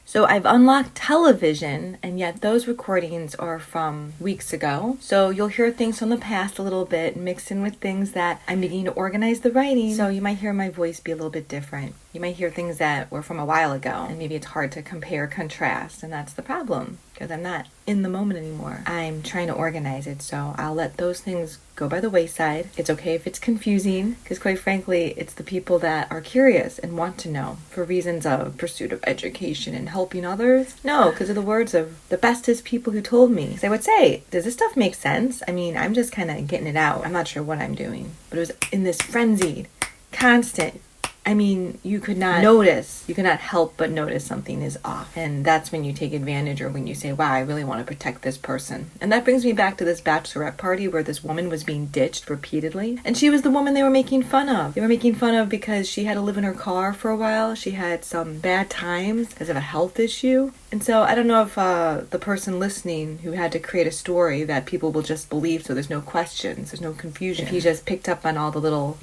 So I've unlocked television, and yet those recordings are from weeks ago. So you'll hear things from the past a little bit, mixed in with things that I'm beginning to organize the writing. So you might hear my voice be a little bit different. You might hear things that were from a while ago, and maybe it's hard to compare, contrast, and that's the problem, because I'm not in the moment anymore. I'm trying to organize it, so I'll let those things go by the wayside. It's okay if it's confusing, because quite frankly, it's the people that are curious and want to know for reasons of pursuit of education and helping others. No, because of the words of the bestest people who told me. So I would say, does this stuff make sense? I mean, I'm just kind of getting it out. I'm not sure what I'm doing, but it was in this frenzied, constant, I mean, you could not help but notice something is off. And that's when you take advantage, or when you say, wow, I really want to protect this person. And that brings me back to this bachelorette party where this woman was being ditched repeatedly. And she was the woman they were making fun of. They were making fun of because she had to live in her car for a while. She had some bad times because of a health issue. And so I don't know if the person listening who had to create a story that people will just believe, so there's no questions, there's no confusion. If he just picked up on all the little,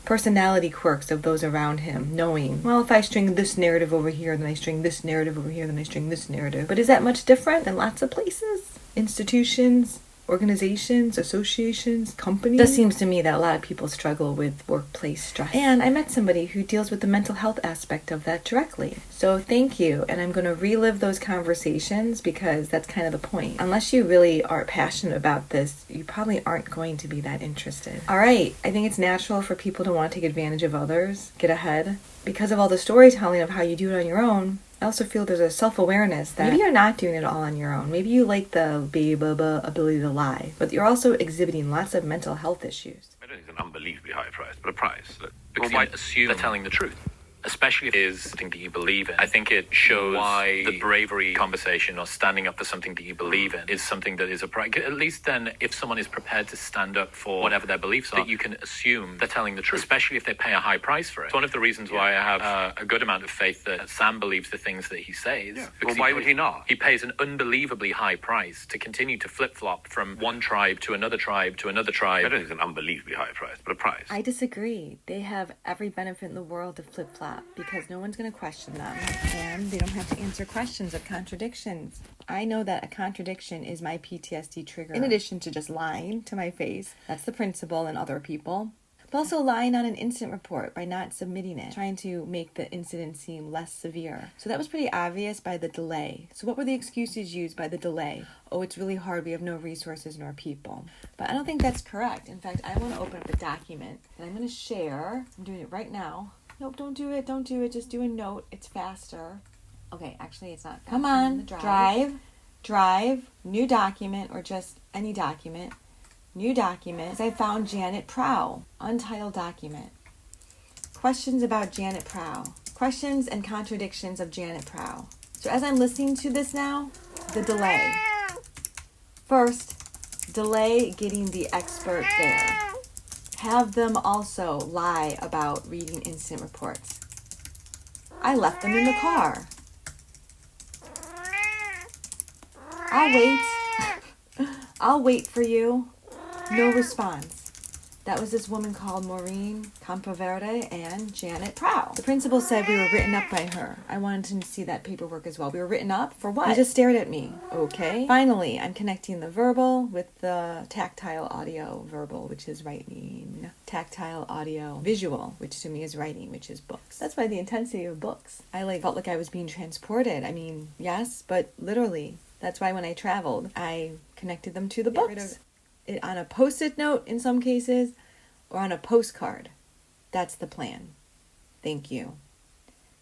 personality quirks of those around him, knowing, well, if I string this narrative over here, then I string this narrative over here, then I string this narrative. But is that much different than lots of places, institutions, organizations, associations, companies? It just seems to me that a lot of people struggle with workplace stress. And I met somebody who deals with the mental health aspect of that directly. So thank you. And I'm going to relive those conversations because that's kind of the point. Unless you really are passionate about this, you probably aren't going to be that interested. All right. I think it's natural for people to want to take advantage of others, get ahead. Because of all the storytelling of how you do it on your own, I also feel there's a self-awareness that maybe you're not doing it all on your own. Maybe you like the ability to lie, but you're also exhibiting lots of mental health issues. I don't think it's an unbelievably high price, but a price. Because you might assume they're telling the truth, especially if it is something that you believe in. I think it shows why the bravery conversation or standing up for something that you believe in is something that is a price. At least then, if someone is prepared to stand up for whatever their beliefs are, that you can assume they're telling the truth, especially if they pay a high price for it. It's one of the reasons why I have a good amount of faith that Sam believes the things that he says. Yeah. Well, why would he not? He pays an unbelievably high price to continue to flip-flop from one tribe to another tribe to another tribe. I don't think it's an unbelievably high price, but a price. I disagree. They have every benefit in the world to flip-flop because no one's going to question them, and they don't have to answer questions of contradictions. I know that a contradiction is my PTSD trigger. In addition to just lying to my face, that's the principal and other people. But also lying on an incident report by not submitting it, trying to make the incident seem less severe. So that was pretty obvious by the delay. So what were the excuses used by the delay? Oh, it's really hard. We have no resources nor people. But I don't think that's correct. In fact, I want to open up a document that I'm going to share. I'm doing it right now. Nope, don't do it. Just do a note. It's faster. Okay, actually, it's not faster. Come on, drive, new document, or just any document. New document. I found Janet Prow. Untitled document. Questions about Janet Prow. Questions and contradictions of Janet Prow. So as I'm listening to this now, the delay. First, delay getting the expert there. Have them also lie about reading incident reports. I left them in the car. I'll wait for you. No response. That was this woman called Maureen Campoverde and Janet Prow. The principal said we were written up by her. I wanted to see that paperwork as well. We were written up? For what? He just stared at me. Okay. Finally, I'm connecting the verbal with the tactile audio verbal, which is writing. Tactile audio visual, which to me is writing, which is books. That's why the intensity of books. I felt like I was being transported. I mean, yes, but literally. That's why when I traveled, I connected them to the books. It on a post-it note in some cases, or on a postcard. That's the plan. Thank you.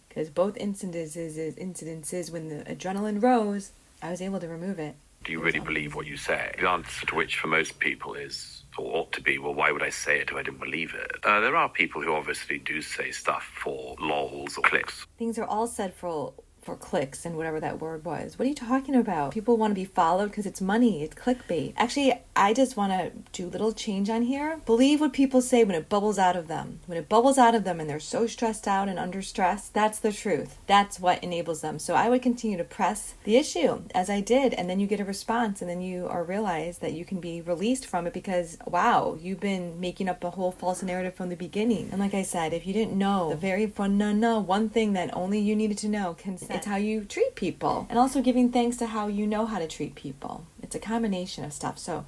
Because both incidences, when the adrenaline rose, I was able to remove it. Do you really believe what you say? The answer to which for most people is, or ought to be, well, why would I say it if I didn't believe it? There are people who obviously do say stuff for lols or clicks. Things are all said for clicks and whatever that word was. What are you talking about? People want to be followed because it's money. It's clickbait. Actually, I just want to do a little change on here. Believe what people say when it bubbles out of them. When it bubbles out of them and they're so stressed out and under stress, that's the truth. That's what enables them. So I would continue to press the issue as I did, and then you get a response, and then you are realized that you can be released from it because, wow, you've been making up a whole false narrative from the beginning. And like I said, if you didn't know the very one thing that only you needed to know, consent. It's how you treat people. And also giving thanks to how you know how to treat people. It's a combination of stuff. So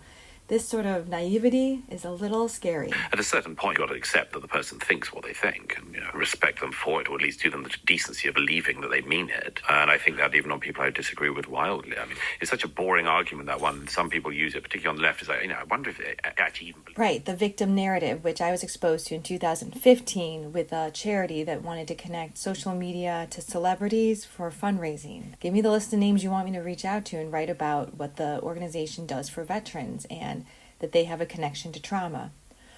this sort of naivety is a little scary. At a certain point, you've got to accept that the person thinks what they think and, respect them for it, or at least do them the decency of believing that they mean it. And I think that even on people I disagree with wildly. I mean, it's such a boring argument, that one. Some people use it, particularly on the left, is like, I wonder if they actually even believe. Right, the victim narrative, which I was exposed to in 2015 with a charity that wanted to connect social media to celebrities for fundraising. Give me the list of names you want me to reach out to and write about what the organization does for veterans and that they have a connection to trauma.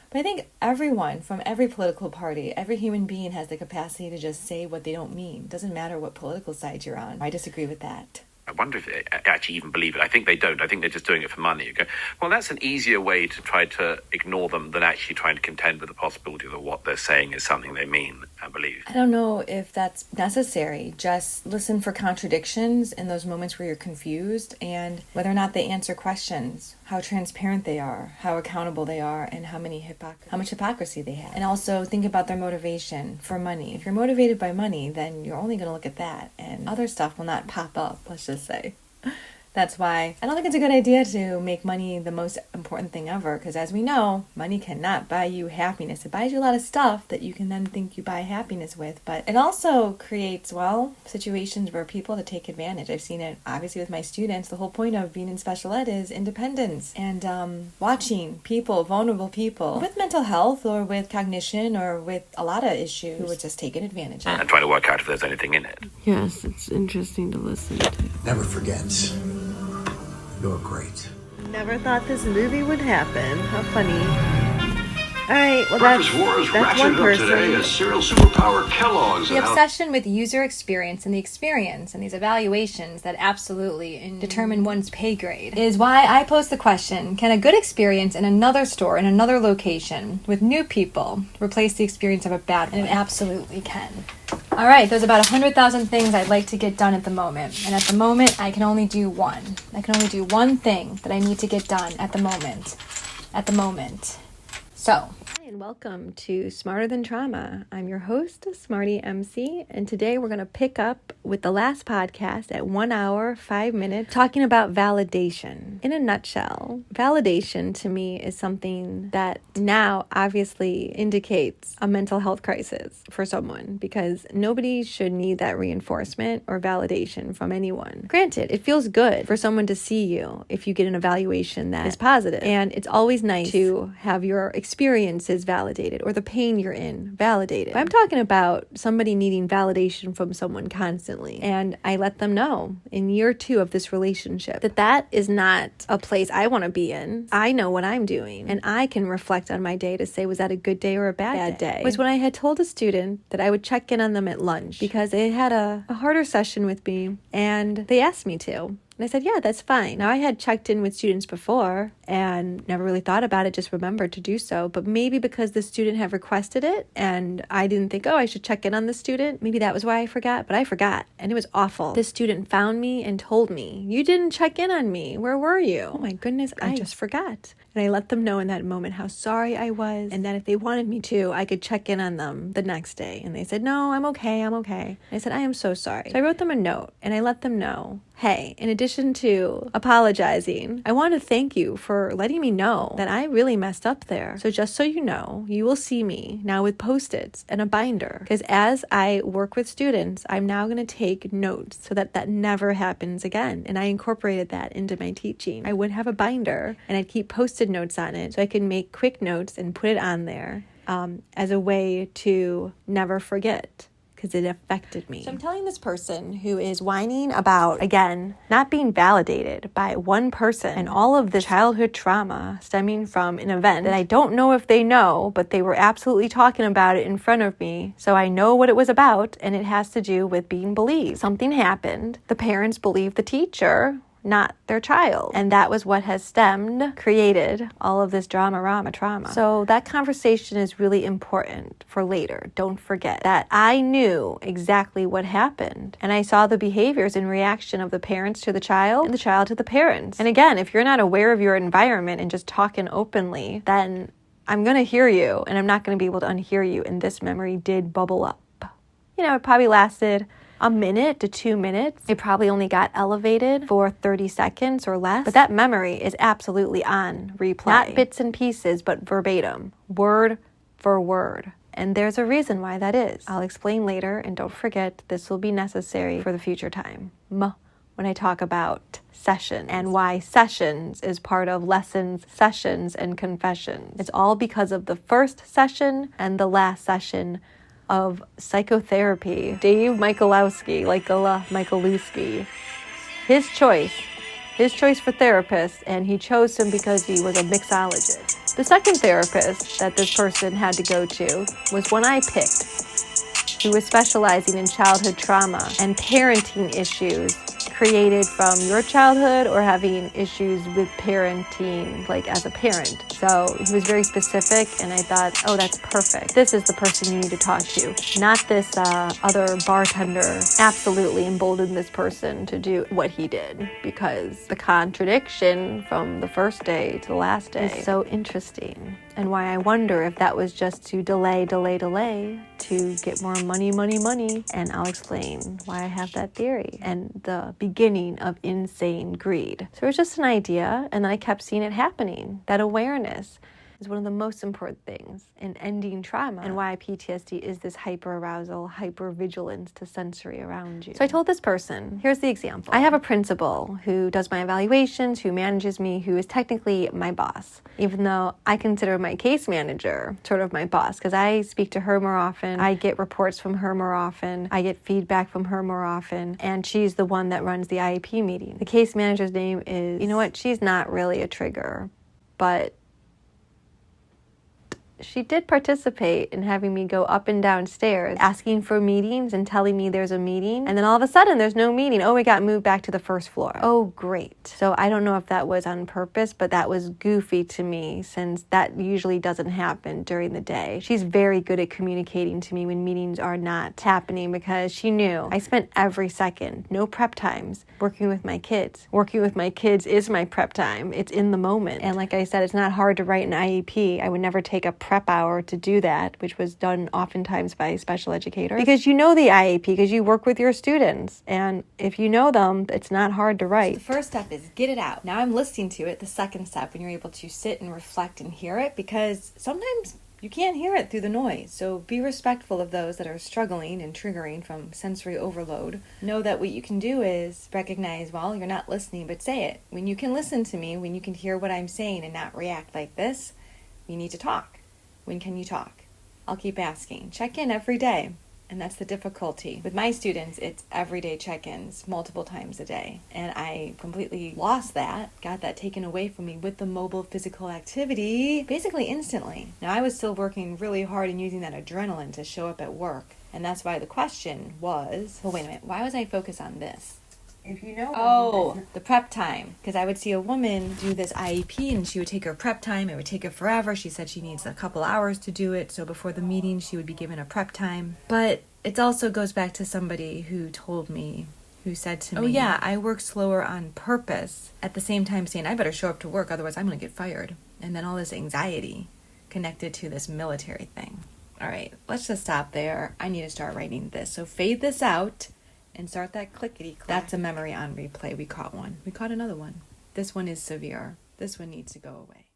But I think everyone from every political party, every human being has the capacity to just say what they don't mean. Doesn't matter what political side you're on. I disagree with that. I wonder if they actually even believe it. I think they don't. I think they're just doing it for money. You go, well, that's an easier way to try to ignore them than actually trying to contend with the possibility that what they're saying is something they mean and believe. I don't know if that's necessary. Just listen for contradictions in those moments where you're confused, and whether or not they answer questions, how transparent they are, how accountable they are, and how much hypocrisy they have. And also think about their motivation for money. If you're motivated by money, then you're only going to look at that, and other stuff will not pop up, let's just say. That's why I don't think it's a good idea to make money the most important thing ever, because as we know, money cannot buy you happiness. It buys you a lot of stuff that you can then think you buy happiness with, but it also creates, situations where people to take advantage. I've seen it obviously with my students. The whole point of being in special ed is independence and watching people, vulnerable people with mental health or with cognition or with a lot of issues who are just taken advantage of. And trying to work out if there's anything in it. Yes, it's interesting to listen to. Never forget. You're great. Never thought this movie would happen. How funny. All right, well, Breakfast Wars that's one ratcheted up person. today as cereal superpower Kellogg's. The obsession with user experience and the experience and these evaluations that absolutely determine one's pay grade is why I pose the question, can a good experience in another store, in another location, with new people, replace the experience of a bad one? And it absolutely can. All right, there's about 100,000 things I'd like to get done at the moment. And at the moment, I can only do one. I can only do one thing that I need to get done at the moment. So, Hi, and welcome to Smarter Than Trauma. I'm your host, Smarty MC, and today we're going to pick up with the last podcast at 1 hour, 5 minutes, talking about validation. In a nutshell, validation to me is something that now obviously indicates a mental health crisis for someone, because nobody should need that reinforcement or validation from anyone. Granted, it feels good for someone to see you if you get an evaluation that is positive, and it's always nice to have your experiences validated or the pain you're in validated. But I'm talking about somebody needing validation from someone constantly, and I let them know in year 2 of this relationship that is not a place I want to be in. I know what I'm doing, and I can reflect on my day to say, was that a good day or a bad day? Was when I had told a student that I would check in on them at lunch because they had a harder session with me and they asked me to. And I said, yeah, that's fine. Now, I had checked in with students before and never really thought about it, just remembered to do so. But maybe because the student had requested it and I didn't think, I should check in on the student. Maybe that was why I forgot, but I forgot. And it was awful. This student found me and told me, you didn't check in on me. Where were you? Oh my goodness, I just forgot. And I let them know in that moment how sorry I was, and that if they wanted me to, I could check in on them the next day. And they said, no, I'm okay. And I said, I am so sorry. So I wrote them a note and I let them know, hey, in addition to apologizing, I want to thank you for letting me know that I really messed up there. So just so you know, you will see me now with Post-its and a binder, because as I work with students, I'm now going to take notes so that that never happens again. And I incorporated that into my teaching. I would have a binder and I'd keep Post-it notes on it so I could make quick notes and put it on there as a way to never forget, because it affected me. So I'm telling this person who is whining about, again, not being validated by one person and all of the childhood trauma stemming from an event that I don't know if they know, but they were absolutely talking about it in front of me. So I know what it was about, and it has to do with being believed. Something happened. The parents believed the teacher, not their child. And that was what has created all of this trauma. So that conversation is really important for later. Don't forget that I knew exactly what happened. And I saw the behaviors and reaction of the parents to the child and the child to the parents. And again, if you're not aware of your environment and just talking openly, then I'm going to hear you and I'm not going to be able to unhear you. And this memory did bubble up. It probably lasted a minute to 2 minutes. It probably only got elevated for 30 seconds or less, but that memory is absolutely on replay. Not bits and pieces, but verbatim, word for word. And there's a reason why that is. I'll explain later, and don't forget, this will be necessary for the future time when I talk about sessions and why sessions is part of lessons, sessions, and confessions. It's all because of the first session and the last session of psychotherapy. Dave Michalowski, Michalowski, his choice for therapist, and he chose him because he was a mixologist. The second therapist that this person had to go to was one I picked, who was specializing in childhood trauma and parenting issues created from your childhood or having issues with parenting, like as a parent. So he was very specific, and I thought, oh, that's perfect. This is the person you need to talk to, not this other bartender. Absolutely emboldened this person to do what he did, because the contradiction from the first day to the last day is so interesting, and why I wonder if that was just to delay to get more money, and I'll explain why I have that theory and the beginning of insane greed. So it was just an idea, and then I kept seeing it happening. That awareness is one of the most important things in ending trauma, and why PTSD is this hyper-arousal, hyper-vigilance to sensory around you. So I told this person, here's the example. I have a principal who does my evaluations, who manages me, who is technically my boss, even though I consider my case manager sort of my boss, because I speak to her more often, I get reports from her more often, I get feedback from her more often, and she's the one that runs the IEP meeting. The case manager's name is, you know what, she's not really a trigger, but she did participate in having me go up and down stairs, asking for meetings and telling me there's a meeting. And then all of a sudden, there's no meeting. Oh, we got moved back to the first floor. Oh, great. So I don't know if that was on purpose, but that was goofy to me, since that usually doesn't happen during the day. She's very good at communicating to me when meetings are not happening, because she knew I spent every second, no prep times, working with my kids. Working with my kids is my prep time. It's in the moment. And like I said, it's not hard to write an IEP. I would never take a prep hour to do that, which was done oftentimes by special educators, because you know the IEP, because you work with your students, and if you know them, it's not hard to write. So the first step is get it out. Now I'm listening to it. The second step, when you're able to sit and reflect and hear it, because sometimes you can't hear it through the noise. So be respectful of those that are struggling and triggering from sensory overload. Know that what you can do is recognize, well, you're not listening, but say it. When you can listen to me, when you can hear what I'm saying and not react like this, we need to talk. When can you talk? I'll keep asking. Check in every day. And that's the difficulty. With my students, it's everyday check-ins, multiple times a day. And I completely lost that, got that taken away from me with the mobile physical activity, basically instantly. Now, I was still working really hard and using that adrenaline to show up at work. And that's why the question was, well, wait a minute, why was I focused on this? If you know the prep time. Because I would see a woman do this IEP, and she would take her prep time. It would take her forever. She said she needs a couple hours to do it. So before the meeting, she would be given a prep time. But it also goes back to somebody who told me, who said to me, oh yeah, I work slower on purpose. At the same time saying, I better show up to work, otherwise I'm going to get fired. And then all this anxiety connected to this military thing. All right, let's just stop there. I need to start writing this. So fade this out and start that clickety-clack. That's a memory on replay. We caught one. We caught another one. This one is severe. This one needs to go away.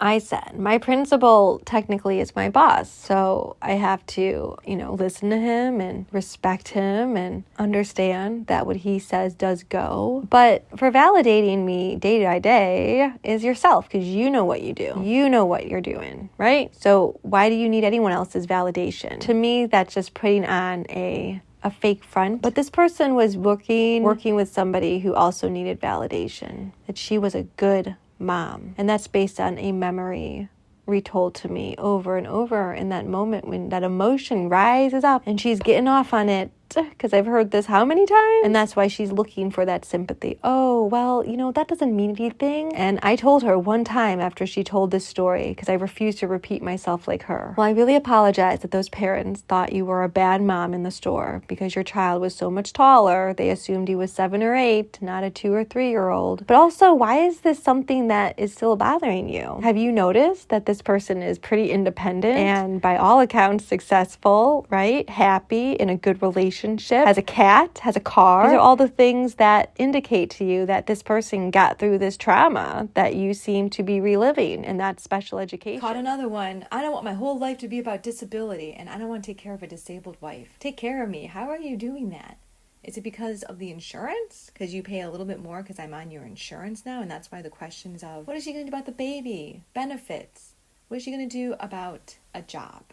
I said, my principal technically is my boss, so I have to, listen to him and respect him and understand that what he says does go. But for validating me day by day is yourself, because you know what you do. You know what you're doing, right? So why do you need anyone else's validation? To me, that's just putting on a fake front. But this person was working with somebody who also needed validation, that she was a good mom. And that's based on a memory retold to me over and over in that moment when that emotion rises up and she's getting off on it, because I've heard this how many times? And that's why she's looking for that sympathy. Oh, well, that doesn't mean anything. And I told her one time after she told this story, because I refused to repeat myself like her, well, I really apologize that those parents thought you were a bad mom in the store because your child was so much taller. They assumed he was 7 or 8, not a 2 or 3-year-old. But also, why is this something that is still bothering you? Have you noticed that this person is pretty independent and by all accounts successful, right? Happy, in a good relationship? relationship, has a cat, has a car. These are all the things that indicate to you that this person got through this trauma that you seem to be reliving, and that's special education. Caught another one. I don't want my whole life to be about disability, and I don't want to take care of a disabled wife. Take care of me. How are you doing that? Is it because of the insurance? Because you pay a little bit more because I'm on your insurance now, and that's why the questions of, what is she going to do about the baby? Benefits. What is she going to do about a job?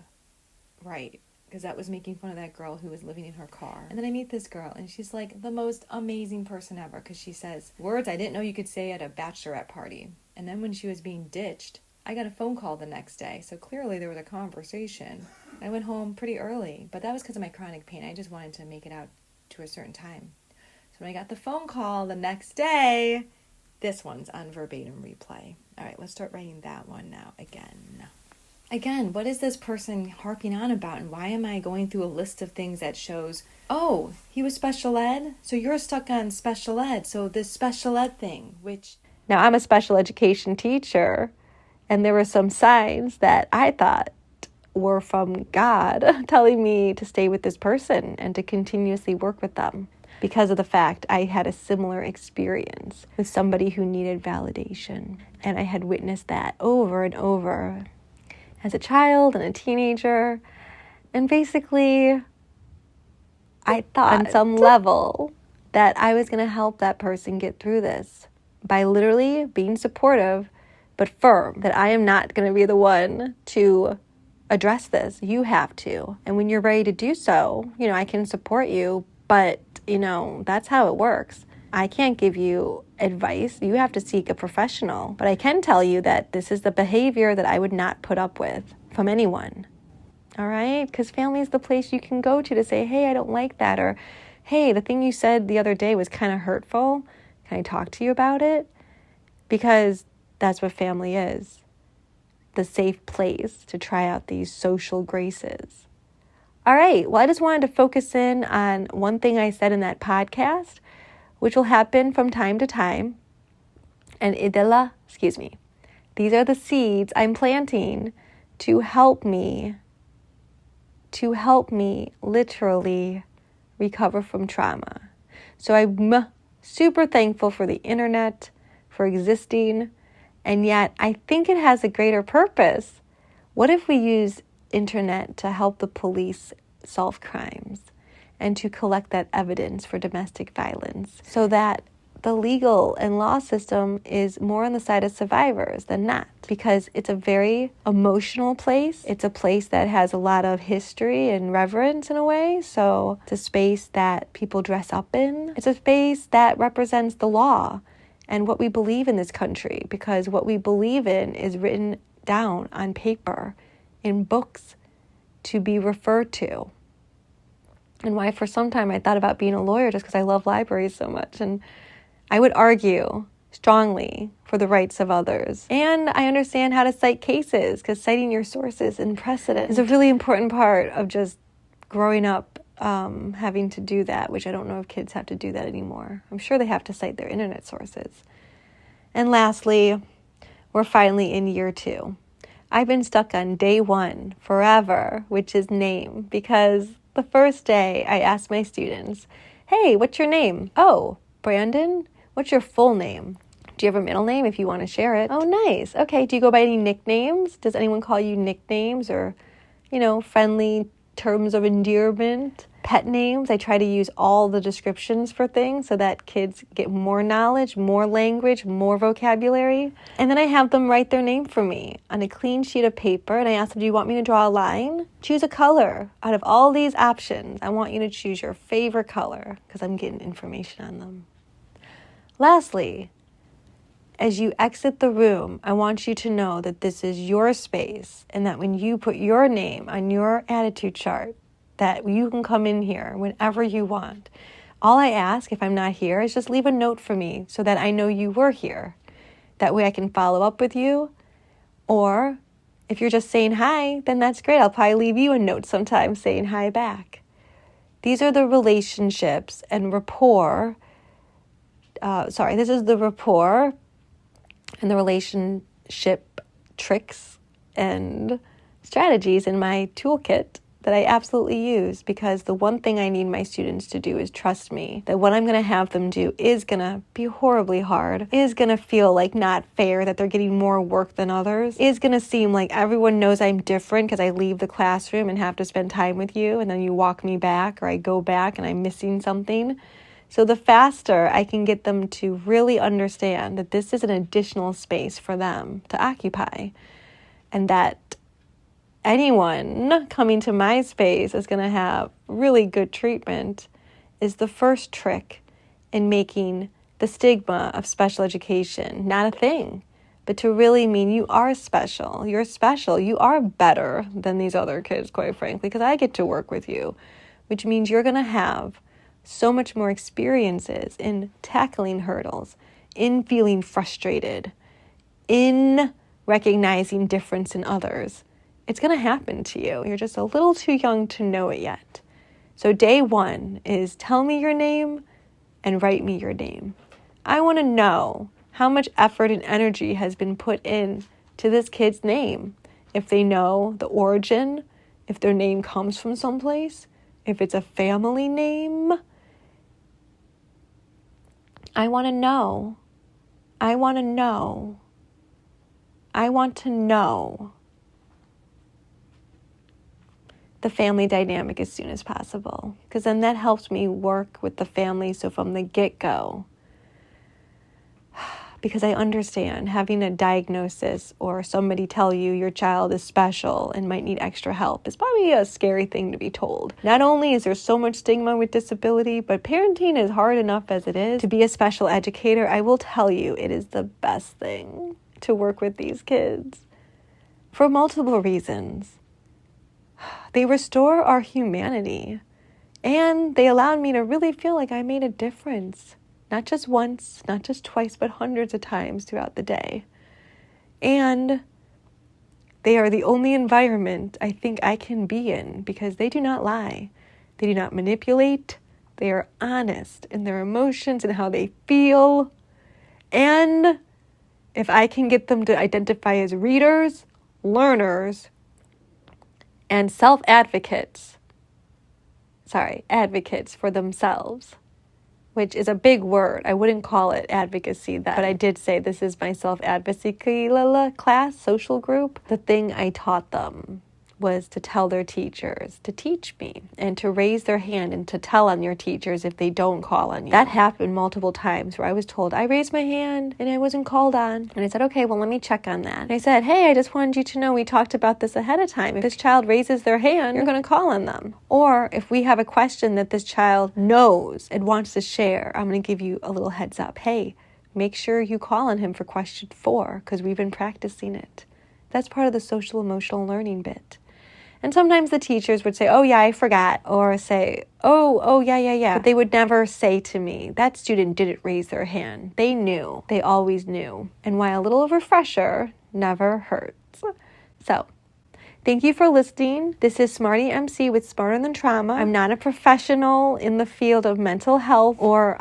Right. Because that was making fun of that girl who was living in her car. And then I meet this girl, and she's like the most amazing person ever, because she says words I didn't know you could say at a bachelorette party. And then when she was being ditched, I got a phone call the next day. So clearly there was a conversation. I went home pretty early, but that was because of my chronic pain. I just wanted to make it out to a certain time. So when I got the phone call the next day, this one's on verbatim replay. All right, let's start writing that one now again. Again, what is this person harping on about, and why am I going through a list of things that shows, oh, he was special ed, so you're stuck on special ed, so this special ed thing, which... Now, I'm a special education teacher, and there were some signs that I thought were from God telling me to stay with this person and to continuously work with them, because of the fact I had a similar experience with somebody who needed validation. And I had witnessed that over and over as a child and a teenager. And basically, I thought on some level that I was going to help that person get through this by literally being supportive but firm, that I am not going to be the one to address this. You have to. And when you're ready to do so, I can support you, but, that's how it works. I can't give you advice. You have to seek a professional. But I can tell you that this is the behavior that I would not put up with from anyone. All right? Because family is the place you can go to say, hey, I don't like that. Or, hey, the thing you said the other day was kind of hurtful. Can I talk to you about it? Because that's what family is. The safe place to try out these social graces. All right. Well, I just wanted to focus in on one thing I said in that podcast, which will happen from time to time. And these are the seeds I'm planting to help me literally recover from trauma. So I'm super thankful for the internet, for existing, and yet I think it has a greater purpose. What if we use internet to help the police solve crimes and to collect that evidence for domestic violence, so that the legal and law system is more on the side of survivors than not? Because it's a very emotional place. It's a place that has a lot of history and reverence in a way. So it's a space that people dress up in. It's a space that represents the law and what we believe in this country, because what we believe in is written down on paper in books to be referred to. And why for some time I thought about being a lawyer, just because I love libraries so much. And I would argue strongly for the rights of others. And I understand how to cite cases, because citing your sources and precedent is a really important part of just growing up, having to do that, which I don't know if kids have to do that anymore. I'm sure they have to cite their internet sources. And lastly, we're finally in year 2. I've been stuck on day 1 forever, which is name, because the first day I asked my students, hey, what's your name? Oh, Brandon? What's your full name? Do you have a middle name if you want to share it? Oh, nice. Okay, do you go by any nicknames? Does anyone call you nicknames or, friendly terms of endearment? Pet names? I try to use all the descriptions for things so that kids get more knowledge, more language, more vocabulary. And then I have them write their name for me on a clean sheet of paper, and I ask them, do you want me to draw a line? Choose a color. Out of all these options, I want you to choose your favorite color, because I'm getting information on them. Lastly, as you exit the room, I want you to know that this is your space, and that when you put your name on your attitude chart, that you can come in here whenever you want. All I ask, if I'm not here, is just leave a note for me so that I know you were here. That way I can follow up with you. Or if you're just saying hi, then that's great. I'll probably leave you a note sometime saying hi back. These are the relationships and rapport. This is the rapport and the relationship tricks and strategies in my toolkit that I absolutely use, because the one thing I need my students to do is trust me that what I'm going to have them do is going to be horribly hard, is going to feel like not fair, that they're getting more work than others, is going to seem like everyone knows I'm different because I leave the classroom and have to spend time with you, and then you walk me back, or I go back and I'm missing something. So the faster I can get them to really understand that this is an additional space for them to occupy, and that anyone coming to my space is going to have really good treatment, is the first trick in making the stigma of special education not a thing, but to really mean you are special. You're special. You are better than these other kids, quite frankly, because I get to work with you, which means you're going to have so much more experiences in tackling hurdles, in feeling frustrated, in recognizing difference in others. It's going to happen to you. You're just a little too young to know it yet. So day one is tell me your name and write me your name. I want to know how much effort and energy has been put in to this kid's name. If they know the origin, if their name comes from someplace, if it's a family name. I want to know. I want to know. I want to know the family dynamic as soon as possible, because then that helps me work with the family. So from the get-go, because I understand having a diagnosis or somebody tell you your child is special and might need extra help is probably a scary thing to be told. Not only is there so much stigma with disability, but parenting is hard enough as it is. To be a special educator, I will tell you, it is the best thing to work with these kids for multiple reasons. They restore our humanity, and they allowed me to really feel like I made a difference. Not just once, not just twice, but hundreds of times throughout the day. And they are the only environment I think I can be in, because they do not lie. They do not manipulate. They are honest in their emotions and how they feel. And if I can get them to identify as readers, learners, and advocates for themselves, which is a big word. I wouldn't call it advocacy then, but I did say this is my self-advocacy class, social group. The thing I taught them was to tell their teachers to teach me, and to raise their hand and to tell on your teachers if they don't call on you. That happened multiple times where I was told I raised my hand and I wasn't called on. And I said, okay, well, let me check on that. And I said, hey, I just wanted you to know we talked about this ahead of time. If this child raises their hand, you're going to call on them. Or if we have a question that this child knows and wants to share, I'm going to give you a little heads up. Hey, make sure you call on him for question 4, because we've been practicing it. That's part of the social emotional learning bit. And sometimes the teachers would say, oh, yeah, I forgot. Or say, oh, yeah. But they would never say to me, that student didn't raise their hand. They knew. They always knew. And why a little of a refresher never hurts. So, thank you for listening. This is Smarty MC with Smarter Than Trauma. I'm not a professional in the field of mental health or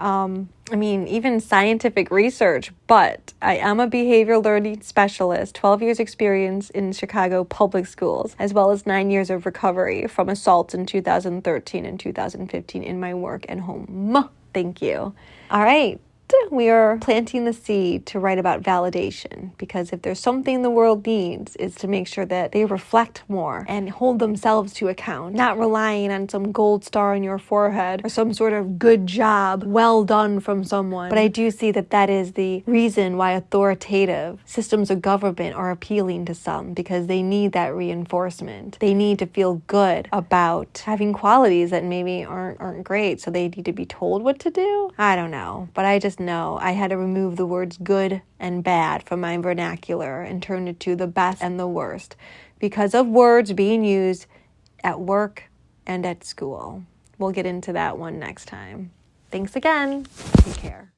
even scientific research, but I am a behavior learning specialist, 12 years experience in Chicago public schools, as well as 9 years of recovery from assaults in 2013 and 2015 in my work and home. Thank you. All right. We are planting the seed to write about validation, because if there's something the world needs, is to make sure that they reflect more and hold themselves to account, not relying on some gold star on your forehead or some sort of good job, well done from someone. But I do see that that is the reason why authoritative systems of government are appealing to some, because they need that reinforcement. They need to feel good about having qualities that maybe aren't great, so they need to be told what to do. I don't know, but I just know I had to remove the words good and bad from my vernacular and turn it to the best and the worst, because of words being used at work and at school. We'll get into that one next time. Thanks again. Take care.